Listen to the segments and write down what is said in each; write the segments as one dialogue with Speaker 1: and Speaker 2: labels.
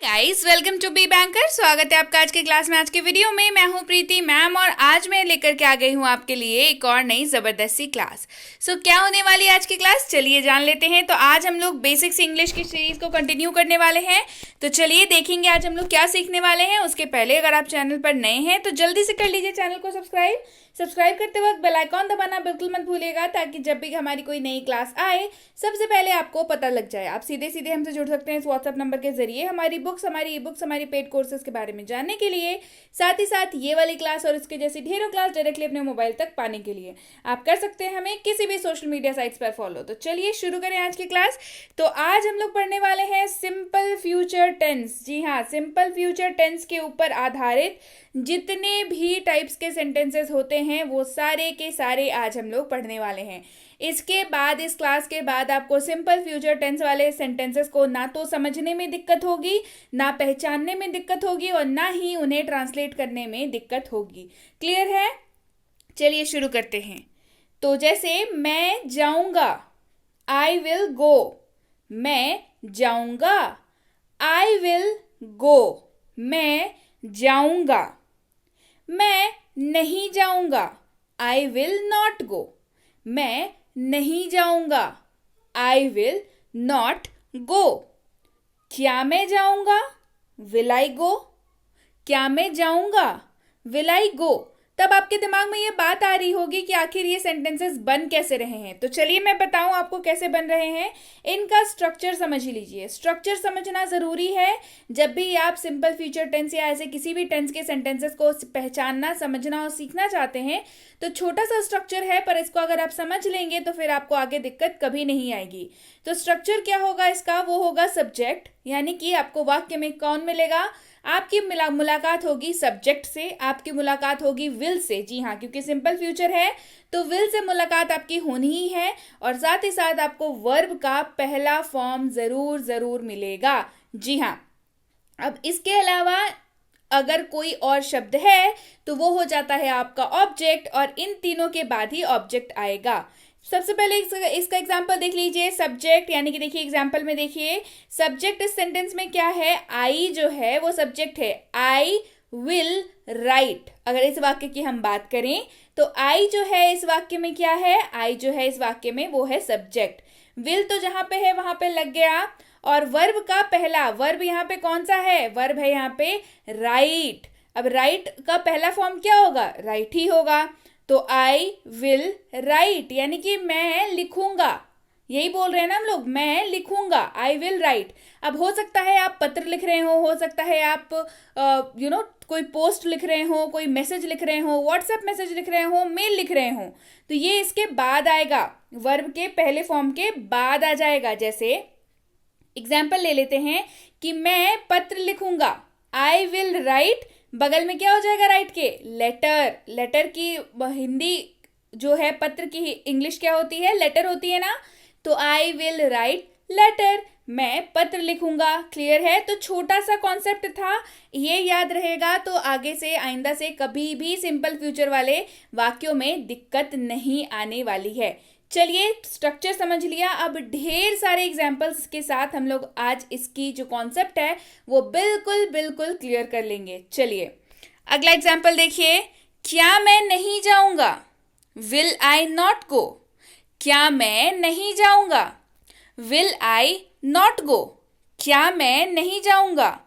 Speaker 1: Guys welcome to be banker. स्वागत है आपका आज के क्लास में। आज के वीडियो में मैं हूं प्रीति मैम और आज मैं लेकर के आ गई हूं आपके लिए एक और नई ज़बरदस्ती क्लास। क्या होने वाली है आज की क्लास, चलिए जान लेते हैं। तो आज हम लोग बेसिक्स इंग्लिश की सीरीज को कंटिन्यू करने वाले हैं। तो चलिए देखेंगे आज हम लोग क्या सीखने वाले हैं। उसके पहले अगर आप चैनल पर नए हैं तो जल्दी से कर लीजिए चैनल को सब्सक्राइब करते वक्त बेल आइकॉन दबाना बिल्कुल मत भूलिएगा, ताकि जब भी हमारी कोई नई क्लास आए सबसे पहले आपको पता लग जाए। आप सीधे सीधे हमसे जुड़ सकते हैं इस व्हाट्सएप नंबर के जरिए हमारी बुक्स, हमारी ई बुक्स, हमारी पेड कोर्सेज के बारे में जानने के लिए, साथ ही साथ ये वाली क्लास और इसके जैसी ढेरों क्लास डायरेक्टली अपने मोबाइल तक पाने के लिए आप कर सकते हैं हमें किसी भी सोशल मीडिया साइट्स पर फॉलो। तो चलिए शुरू करें आज की क्लास। तो आज हम लोग पढ़ने वाले हैं सिंपल फ्यूचर टेंस। जी हाँ, सिंपल फ्यूचर टेंस के ऊपर आधारित जितने भी टाइप्स के सेंटेंसेस होते हैं वो सारे के सारे आज हम लोग पढ़ने वाले हैं। इसके बाद, इस क्लास के बाद आपको सिंपल फ्यूचर टेंस वाले सेंटेंसेस को ना तो समझने में दिक्कत होगी, ना पहचानने में दिक्कत होगी और ना ही उन्हें ट्रांसलेट करने में दिक्कत होगी। क्लियर है? चलिए शुरू करते हैं। तो जैसे मैं जाऊंगा, आई विल गो। मैं जाऊंगा, आई विल गो। मैं जाऊंगा। मैं नहीं जाऊंगा, आई विल नॉट गो। मैं नहीं जाऊंगा, आई विल नॉट गो। क्या मैं जाऊंगा, विल आई गो। क्या मैं जाऊंगा, विल आई गो। तब आपके दिमाग में ये बात आ रही होगी कि आखिर ये सेंटेंसेस बन कैसे रहे हैं। तो चलिए मैं बताऊं आपको कैसे बन रहे हैं। इनका स्ट्रक्चर समझ ही लीजिए। स्ट्रक्चर समझना जरूरी है जब भी आप सिंपल फ्यूचर टेंस या ऐसे किसी भी टेंस के सेंटेंसेस को पहचानना, समझना और सीखना चाहते हैं। तो छोटा सा स्ट्रक्चर है, पर इसको अगर आप समझ लेंगे तो फिर आपको आगे दिक्कत कभी नहीं आएगी। तो स्ट्रक्चर क्या होगा इसका, वो होगा सब्जेक्ट, यानी कि आपको वाक्य में कौन मिलेगा। आपकी मुलाकात होगी सब्जेक्ट से, आपकी मुलाकात होगी विल से। जी हाँ, क्योंकि सिंपल फ्यूचर है तो विल से मुलाकात आपकी होनी ही है। और साथ ही साथ आपको वर्ब का पहला फॉर्म जरूर जरूर मिलेगा। जी हाँ, अब इसके अलावा अगर कोई और शब्द है तो वो हो जाता है आपका ऑब्जेक्ट, और इन तीनों के बाद ही ऑब्जेक्ट आएगा। सबसे पहले इसका एग्जाम्पल देख लीजिए। सब्जेक्ट यानी कि देखिए एग्जाम्पल में देखिए, सब्जेक्ट इस सेंटेंस में क्या है, आई जो है वो सब्जेक्ट है। I will write. अगर इस वाक्य की हम बात करें तो आई जो है इस वाक्य में क्या है, आई जो है इस वाक्य में वो है सब्जेक्ट। विल तो जहां पे है वहां पे लग गया। और वर्ब का पहला, वर्ब यहाँ पे कौन सा है, वर्ब है यहाँ पे राइट। अब राइट का पहला फॉर्म क्या होगा, राइट ही होगा। तो आई विल राइट यानी कि मैं लिखूंगा। यही बोल रहे हैं ना हम लोग, मैं लिखूंगा, आई विल राइट। अब हो सकता है आप पत्र लिख रहे हो सकता है आप कोई पोस्ट लिख रहे हो, कोई मैसेज लिख रहे हो, व्हाट्सएप मैसेज लिख रहे हो, मेल लिख रहे हो, तो ये इसके बाद आएगा, वर्ब के पहले फॉर्म के बाद आ जाएगा। जैसे एग्जाम्पल ले लेते हैं कि मैं पत्र लिखूंगा, आई विल राइट, बगल में क्या हो जाएगा राइट के, लेटर। लेटर की हिंदी जो है, पत्र की इंग्लिश क्या होती है, लेटर होती है ना। तो आई विल राइट लेटर, मैं पत्र लिखूंगा। क्लियर है? तो छोटा सा कॉन्सेप्ट था, ये याद रहेगा तो आगे से, आइंदा से कभी भी सिंपल फ्यूचर वाले वाक्यों में दिक्कत नहीं आने वाली है। चलिए स्ट्रक्चर समझ लिया, अब ढेर सारे एग्जाम्पल्स के साथ हम लोग आज इसकी जो कॉन्सेप्ट है वो बिल्कुल बिल्कुल क्लियर कर लेंगे। चलिए अगला एग्जाम्पल देखिए। क्या मैं नहीं जाऊंगा, विल आई नॉट गो। क्या मैं नहीं जाऊंगा, विल आई नॉट गो। क्या मैं नहीं जाऊंगा,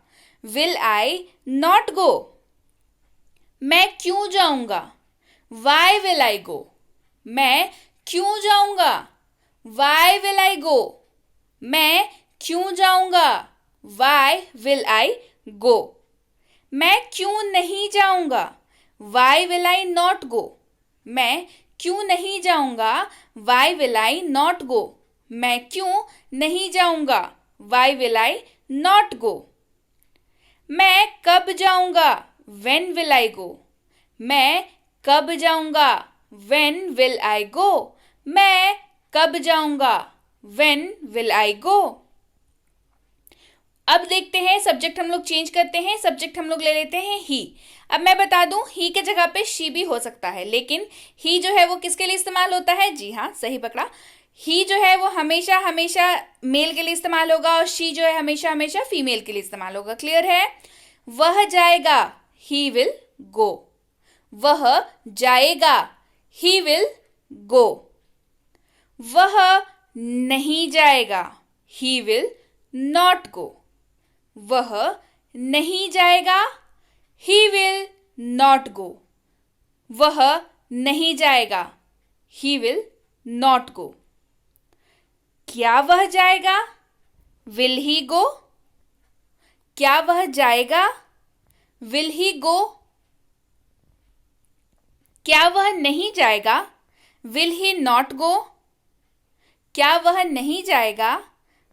Speaker 1: विल आई नॉट गो। मैं क्यों जाऊंगा, वाई विल आई गो। मैं क्यों जाऊंगा, वाई विल आई गो। मैं क्यों जाऊंगा, वाई विल आई गो। मैं क्यों नहीं जाऊंगा, why will I not go. मैं क्यों नहीं जाऊंगा, why will I not go. मैं क्यों नहीं जाऊंगा, why will I not go. मैं कब जाऊंगा, व्हेन विल आई गो। मैं कब जाऊंगा, व्हेन विल आई गो। मैं कब जाऊंगा, व्हेन विल आई गो। अब देखते हैं सब्जेक्ट हम लोग चेंज करते हैं। सब्जेक्ट हम लोग ले लेते हैं ही। अब मैं बता दूं, ही के जगह पे शी भी हो सकता है, लेकिन ही जो है वो किसके लिए इस्तेमाल होता है, जी हाँ सही पकड़ा, ही जो है वो हमेशा हमेशा मेल के लिए इस्तेमाल होगा और शी जो है हमेशा हमेशा फीमेल के लिए इस्तेमाल होगा। क्लियर है? वह जाएगा, ही विल गो। वह जाएगा, ही विल गो। वह नहीं जाएगा, ही विल नॉट गो। वह नहीं जाएगा, ही विल नॉट गो। वह नहीं जाएगा, ही विल नॉट गो। क्या वह जाएगा? Will he go? क्या वह जाएगा? Will he go? क्या वह नहीं जाएगा? Will he not go? क्या वह नहीं जाएगा?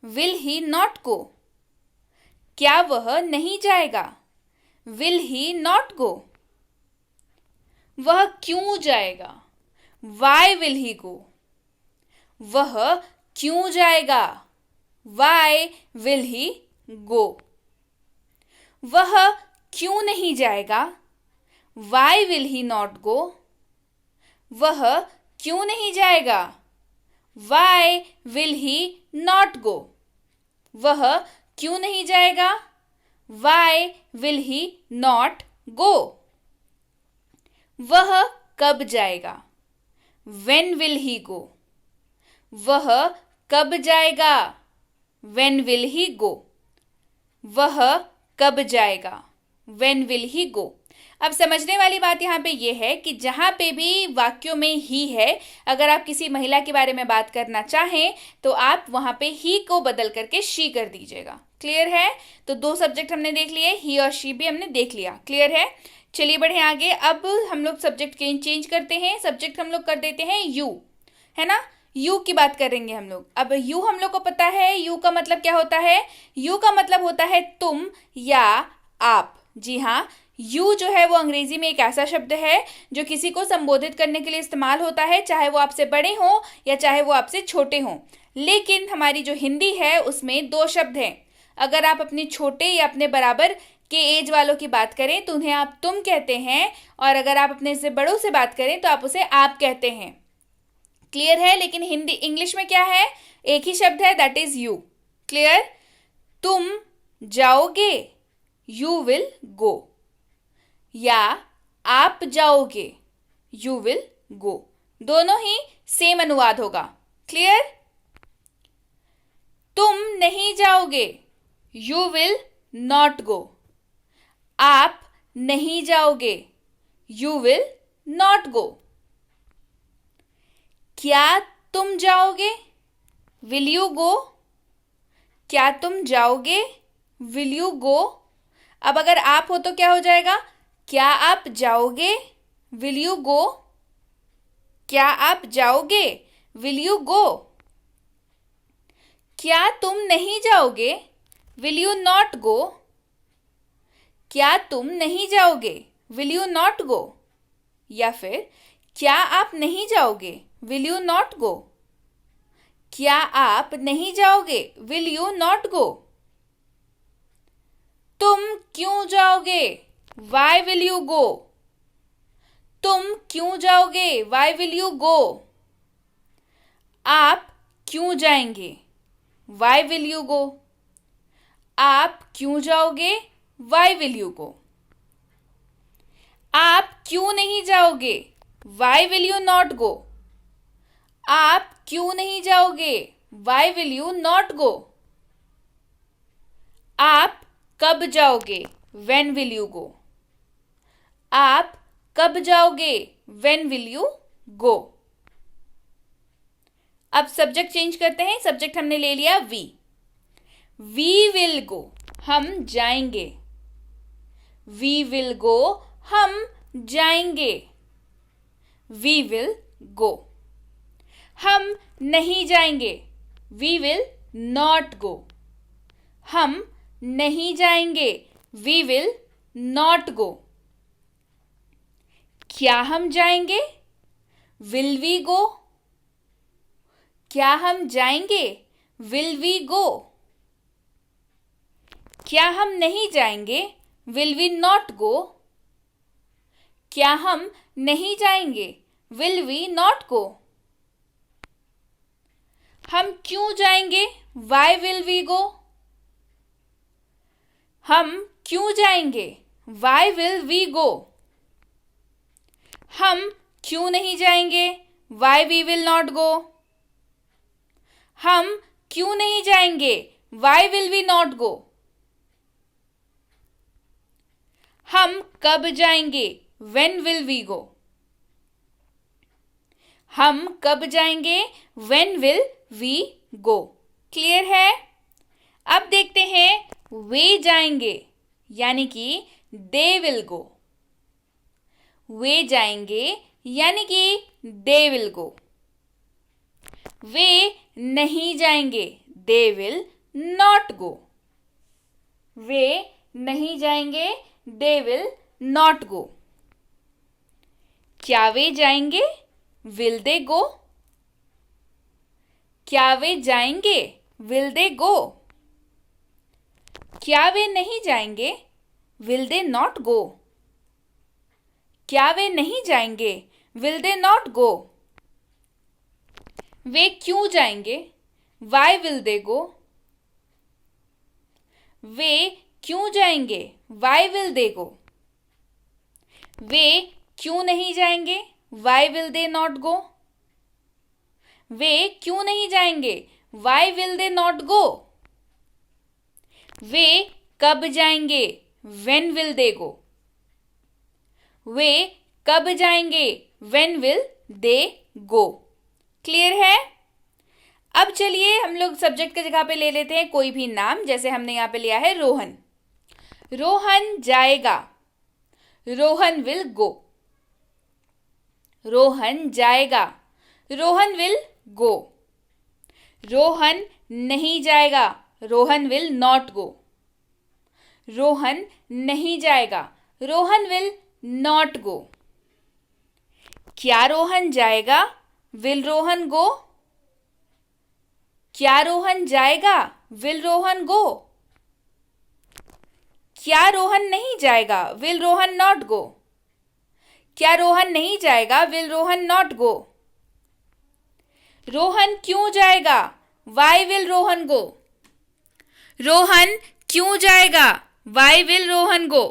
Speaker 1: Will he not go? क्या वह नहीं जाएगा? Will he not go? वह क्यों जाएगा? Why will he go? वह क्यों जाएगा? Why will he go? वह क्यों नहीं जाएगा? Why will he not go? वह क्यों नहीं जाएगा? Why will he not go? वह क्यों नहीं जाएगा? Why will he not go? वह कब जाएगा? When will he go? वह कब जाएगा? When will he go? वह कब जाएगा? When will he go? अब समझने वाली बात यहाँ पे ये है कि जहाँ पे भी वाक्यों में ही है, अगर आप किसी महिला के बारे में बात करना चाहें तो आप वहाँ पे ही को बदल करके शी कर दीजिएगा। क्लियर है? तो 2 सब्जेक्ट हमने देख लिए, ही और शी भी हमने देख लिया। क्लियर है? चलिए बढ़े आगे। अब हम लोग सब्जेक्ट चेंज करते हैं। सब्जेक्ट हम लोग कर देते हैं यू, है ना? यू की बात करेंगे हम लोग। अब यू हम लोग को पता है यू का मतलब क्या होता है। यू का मतलब होता है तुम या आप। जी हाँ, यू जो है वो अंग्रेजी में एक ऐसा शब्द है जो किसी को संबोधित करने के लिए इस्तेमाल होता है, चाहे वो आपसे बड़े हों या चाहे वो आपसे छोटे हों। लेकिन हमारी जो हिंदी है उसमें 2 शब्द हैं। अगर आप अपने छोटे या अपने बराबर के एज वालों की बात करें तो उन्हें आप तुम कहते हैं, और अगर आप अपने से बड़ों से बात करें तो आप उसे आप कहते हैं। क्लियर है? लेकिन हिंदी इंग्लिश में क्या है? एक ही शब्द है, दैट इज यू। क्लियर? तुम जाओगे, यू विल गो, या आप जाओगे, यू विल गो। दोनों ही सेम अनुवाद होगा। क्लियर? तुम नहीं जाओगे, यू विल नॉट गो। आप नहीं जाओगे, यू विल नॉट गो। क्या तुम जाओगे? Will you go? क्या तुम जाओगे? Will you go? अब अगर आप हो तो क्या हो जाएगा? क्या आप जाओगे? Will you go? क्या आप जाओगे? Will you go? क्या तुम नहीं जाओगे? Will you not go? क्या तुम नहीं जाओगे? Will you not go? या फिर क्या आप नहीं जाओगे? Will you not go? क्या आप नहीं जाओगे? Will you not go? तुम क्यों जाओगे? Why will you go? तुम क्यों जाओगे? Why will you go? आप क्यों जाएंगे? Why will you go? आप क्यों जाओगे? Why will you go? आप क्यों नहीं जाओगे? Why will you not go? आप क्यों नहीं जाओगे? Why will you not go? आप कब जाओगे? When will you go? आप कब जाओगे? When will you go? अब सब्जेक्ट चेंज करते हैं। सब्जेक्ट हमने ले लिया वी। वी विल गो, हम जाएंगे। वी विल गो, हम जाएंगे। We will go. हम नहीं जाएंगे। We will not go. हम नहीं जाएंगे। We will not go. क्या हम जाएंगे? Will we go? क्या हम जाएंगे? Will we go? क्या हम नहीं जाएंगे? Will we not go? क्या हम नहीं जाएंगे? Will we not go? हम क्यों जाएंगे? Why will we go? हम क्यों जाएंगे? Why will we go? हम क्यों नहीं जाएंगे? Why we will not go? हम क्यों नहीं जाएंगे? Why will we not go? हम कब जाएंगे? When will we go? हम कब जाएंगे? When will we go? Clear है? अब देखते हैं वे जाएंगे, यानी कि दे विल गो। वे जाएंगे यानी कि दे विल गो। वे नहीं जाएंगे, दे विल नॉट गो। वे नहीं जाएंगे, दे विल नॉट गो। क्या वे जाएंगे? विल दे गो? क्या वे जाएंगे? विल दे गो? क्या वे नहीं जाएंगे? Will they not go? क्या वे नहीं जाएंगे? Will they not go? वे क्यों जाएंगे? Why will they go? वे क्यों जाएंगे? Why will they go? वे क्यों नहीं जाएंगे? Why will they not go? वे क्यों नहीं जाएंगे? Why will they not go? वे कब जाएंगे? When will they go? वे कब जाएंगे? When will they go? Clear है? अब चलिए हम लोग सब्जेक्ट की जगह पे ले लेते हैं कोई भी नाम। जैसे हमने यहां पे लिया है रोहन। रोहन जाएगा, रोहन विल गो। रोहन जाएगा, रोहन विल गो। रोहन नहीं जाएगा, Rohan will not go. Rohan नहीं जाएगा, रोहन विल नॉट गो। क्या रोहन जाएगा? Will Rohan go? क्या रोहन जाएगा? Will Rohan go? क्या रोहन नहीं जाएगा? Will Rohan not go? क्या रोहन नहीं जाएगा? Will Rohan not go? Rohan क्यों जाएगा? Why will Rohan go? Rohan क्यों जाएगा? Why will Rohan go?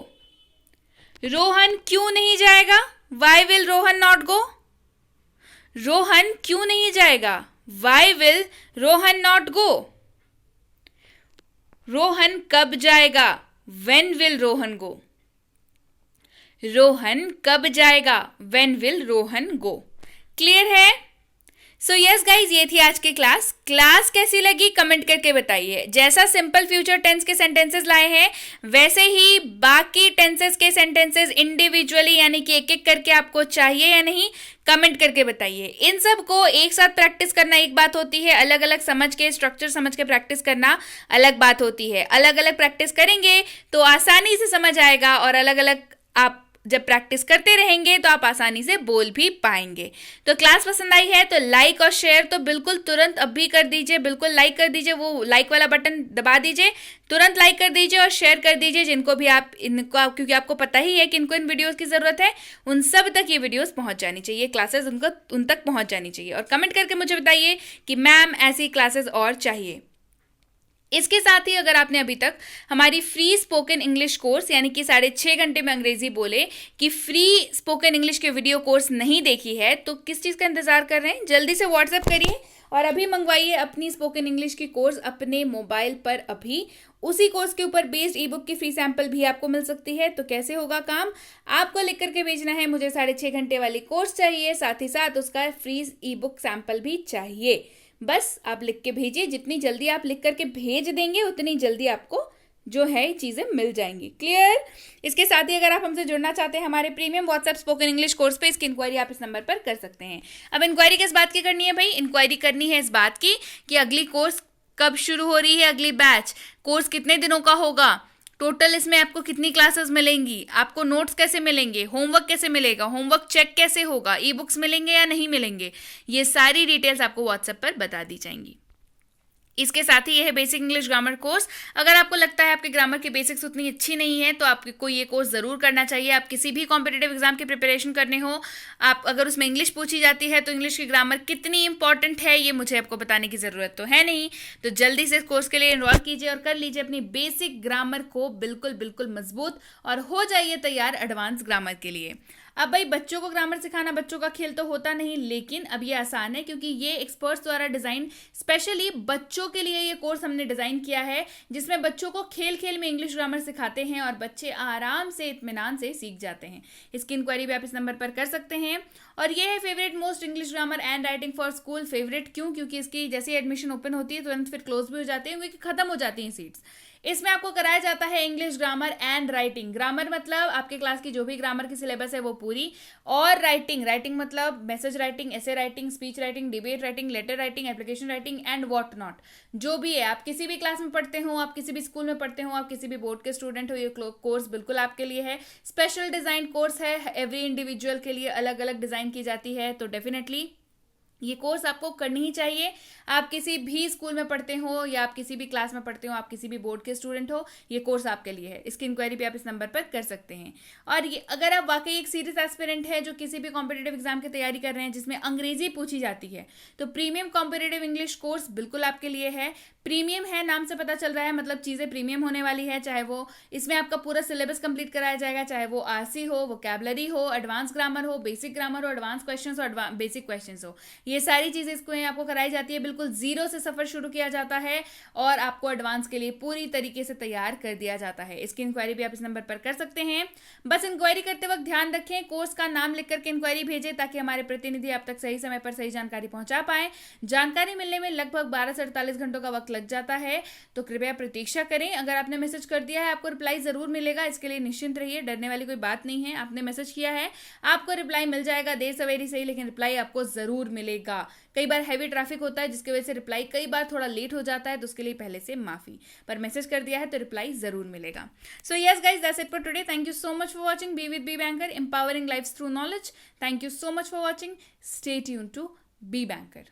Speaker 1: Rohan क्यों नहीं जाएगा? Why will Rohan not go? Rohan क्यों नहीं जाएगा? Why will Rohan not go? Rohan कब जाएगा? When will Rohan go? Rohan कब जाएगा? When will Rohan go? Clear है? सो यस गाइज, ये थी आज की क्लास कैसी लगी कमेंट करके बताइए। जैसा सिंपल फ्यूचर टेंस के सेंटेंसेस लाए हैं वैसे ही बाकी टेंसेस के सेंटेंसेस इंडिविजुअली यानी कि एक एक करके आपको चाहिए या नहीं, कमेंट करके बताइए। इन सब को एक साथ प्रैक्टिस करना एक बात होती है, अलग अलग समझ के स्ट्रक्चर समझ के प्रैक्टिस करना अलग बात होती है। अलग अलग प्रैक्टिस करेंगे तो आसानी से समझ आएगा और अलग अलग आप जब प्रैक्टिस करते रहेंगे तो आप आसानी से बोल भी पाएंगे। तो क्लास पसंद आई है तो लाइक और शेयर तो बिल्कुल तुरंत अभी कर दीजिए, बिल्कुल लाइक कर दीजिए, वो लाइक वाला बटन दबा दीजिए, तुरंत लाइक कर दीजिए और शेयर कर दीजिए जिनको भी आप इनको, क्योंकि आपको पता ही है कि इनको इन वीडियोस की ज़रूरत है, उन सब तक ये वीडियोस पहुंच जानी चाहिए, क्लासेस उन तक पहुंच जानी चाहिए। और कमेंट करके मुझे बताइए कि मैम ऐसी क्लासेस और चाहिए। इसके साथ ही अगर आपने अभी तक हमारी फ्री स्पोकन इंग्लिश कोर्स यानी कि 6.5 घंटे में अंग्रेजी बोले कि फ्री स्पोकन इंग्लिश के वीडियो कोर्स नहीं देखी है तो किस चीज़ का इंतजार कर रहे हैं? जल्दी से व्हाट्सएप करिए और अभी मंगवाइए अपनी स्पोकन इंग्लिश की कोर्स अपने मोबाइल पर। अभी उसी कोर्स के ऊपर बेस्ड ई बुक की फ्री सैंपल भी आपको मिल सकती है। तो कैसे होगा काम? आपको लिख करके भेजना है मुझे 6.5 घंटे वाली कोर्स चाहिए, साथ ही साथ उसका फ्री ई बुक सैंपल भी चाहिए। बस आप लिख के भेजिए, जितनी जल्दी आप लिख करके भेज देंगे उतनी जल्दी आपको जो है चीज़ें मिल जाएंगी। क्लियर? इसके साथ ही अगर आप हमसे जुड़ना चाहते हैं हमारे premium WhatsApp spoken English course पे, इसकी इंक्वायरी आप इस नंबर पर कर सकते हैं। अब इंक्वायरी किस बात की करनी है भाई? इंक्वायरी करनी है इस बात की कि अगली कोर्स कब शुरू हो रही है, अगली बैच कोर्स कितने दिनों का होगा, टोटल इसमें आपको कितनी क्लासेस मिलेंगी, आपको नोट्स कैसे मिलेंगे, होमवर्क कैसे मिलेगा, होमवर्क चेक कैसे होगा, ई बुक्स मिलेंगे या नहीं मिलेंगे, ये सारी डिटेल्स आपको व्हाट्सएप पर बता दी जाएंगी। इसके साथ ही यह है बेसिक इंग्लिश ग्रामर कोर्स। अगर आपको लगता है आपके ग्रामर की बेसिक्स उतनी अच्छी नहीं है तो आपको ये कोर्स ज़रूर करना चाहिए। आप किसी भी कॉम्पिटिटिव एग्जाम की प्रिपरेशन करने हो, आप अगर उसमें इंग्लिश पूछी जाती है तो इंग्लिश की ग्रामर कितनी इंपॉर्टेंट है ये मुझे आपको बताने की ज़रूरत तो है नहीं। तो जल्दी से इस कोर्स के लिए एनरोल कीजिए और कर लीजिए अपनी बेसिक ग्रामर को बिल्कुल बिल्कुल मजबूत और हो जाइए तैयार एडवांस ग्रामर के लिए। अब भाई बच्चों को ग्रामर सिखाना बच्चों का खेल तो होता नहीं, लेकिन अब ये आसान है क्योंकि ये एक्सपर्ट्स द्वारा डिजाइन स्पेशली बच्चों के लिए ये कोर्स हमने डिजाइन किया है, जिसमें बच्चों को खेल खेल में इंग्लिश ग्रामर सिखाते हैं और बच्चे आराम से इत्मीनान से सीख जाते हैं। इसकी इंक्वायरी भी आप इस नंबर पर कर सकते हैं। और ये है favourite most English grammar and writing for school. Favourite क्यों? क्योंकि इसकी जैसे एडमिशन ओपन होती है तुरंत फिर क्लोज भी हो जाते हैं क्योंकि खत्म हो जाती हैं सीट्स। इसमें आपको कराया जाता है English grammar and writing. Grammar मतलब आपके क्लास की जो भी ग्रामर की सिलेबस है वो पूरी, और राइटिंग मतलब मैसेज राइटिंग, ऐसे writing, speech writing, debate writing, letter writing, application writing and what not. जो भी है, आप किसी भी क्लास में पढ़ते हो, आप किसी भी स्कूल में पढ़ते हो, आप किसी भी बोर्ड के स्टूडेंट हो, ये कोर्स बिल्कुल आपके लिए है। स्पेशल डिजाइन कोर्स है, एवरी इंडिविजुअल के लिए अलग अलग डिजाइन की जाती है। तो डेफिनेटली ये कोर्स आपको करनी ही चाहिए। आप किसी भी स्कूल में पढ़ते हो या आप किसी भी क्लास में पढ़ते हो, आप किसी भी बोर्ड के स्टूडेंट हो, ये कोर्स आपके लिए है। इसकी इंक्वायरी भी आप इस नंबर पर कर सकते हैं। और ये अगर आप वाकई एक सीरियस एस्पिरेंट है जो किसी भी कॉम्पिटेटिव एग्जाम की तैयारी कर रहे हैं जिसमें अंग्रेजी पूछी जाती है, तो प्रीमियम कॉम्पिटेटिव इंग्लिश कोर्स बिल्कुल आपके लिए है। प्रीमियम है, नाम से पता चल रहा है, मतलब चीज़ें प्रीमियम होने वाली है। चाहे वो इसमें आपका पूरा सिलेबस कंप्लीट कराया जाएगा, चाहे वो आरसी हो, वोकैबुलरी हो, एडवांस ग्रामर हो, बेसिक ग्रामर हो, एडवांस क्वेश्चंस हो, बेसिक क्वेश्चंस हो, ये सारी चीज़ें इसको आपको कराई जाती है। बिल्कुल जीरो से सफर शुरू किया जाता है और आपको एडवांस के लिए पूरी तरीके से तैयार कर दिया जाता है। इसकी इंक्वायरी भी आप इस नंबर पर कर सकते हैं। बस इंक्वायरी करते वक्त ध्यान रखें, कोर्स का नाम लिख करके इंक्वायरी भेजें ताकि हमारे प्रतिनिधि आप तक सही समय पर सही जानकारी पहुंचा पाए। जानकारी मिलने में लगभग 12 से 48 घंटों का वक्त लग जाता है, तो कृपया प्रतीक्षा करें। अगर आपने मैसेज कर दिया है आपको रिप्लाई जरूर मिलेगा, इसके लिए निश्चिंत रहिए, डरने वाली कोई बात नहीं है। आपने मैसेज किया है, आपको रिप्लाई मिल जाएगा, देर सवेरी सही, लेकिन रिप्लाई आपको जरूर मिलेगा। कई बार हैवी ट्रैफिक होता है जिसकी वजह से रिप्लाई कई बार थोड़ा लेट हो जाता है, तो उसके लिए पहले से माफी, पर मैसेज कर दिया है तो रिप्लाई जरूर मिलेगा। So yes guys, that's it for today. Thank you so much for watching be with be banker, empowering lives through knowledge. Thank you so much for watching. Stay tuned to be banker.